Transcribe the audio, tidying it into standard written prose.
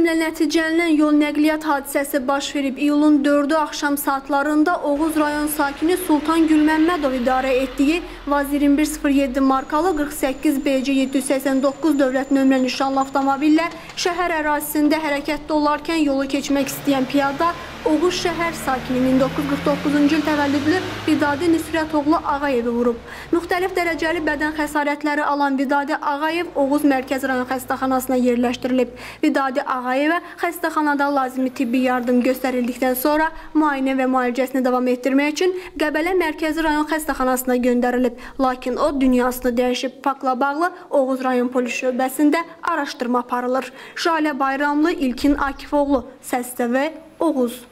problemlə nəticələnən yol nəqliyyat hadisəsi baş verib. İyulun 4-ü axşam saatlarında Oğuz rayon sakini Sultan Gülməmmədov idarə etdiyi Vaz 2107 markalı 48 BC 789 dövlət nömrə nişanlı avtomobillə şəhər ərazisində hərəkətdə olarkən yolu keçmək istəyən piyada Oğuz şəhər sakini 1949-cu il təvəllüdlü Vidadi Nüsrətoğlu Ağayevi vurub. Müxtəlif dərəcəli bədən xəsarətləri alan Vidadi Ağayev Oğuz Mərkəzi rayon xəstəxanasına yerləşdirilib. Vidadi Ağayevə xəstəxanada lazımi tibbi yardım göstərildikdən sonra müayinə və müalicəsini davam etdirmək üçün Qəbələ Mərkəzi rayon xəstəxanasına göndərilib. Lakin o dünyasını dəyişib. Faktla bağlı Oğuz rayon polis şöbəsində araşdırma aparılır. Jalə Bayramlı, İlkin Akifoğlu, Səs TV, Oğuz.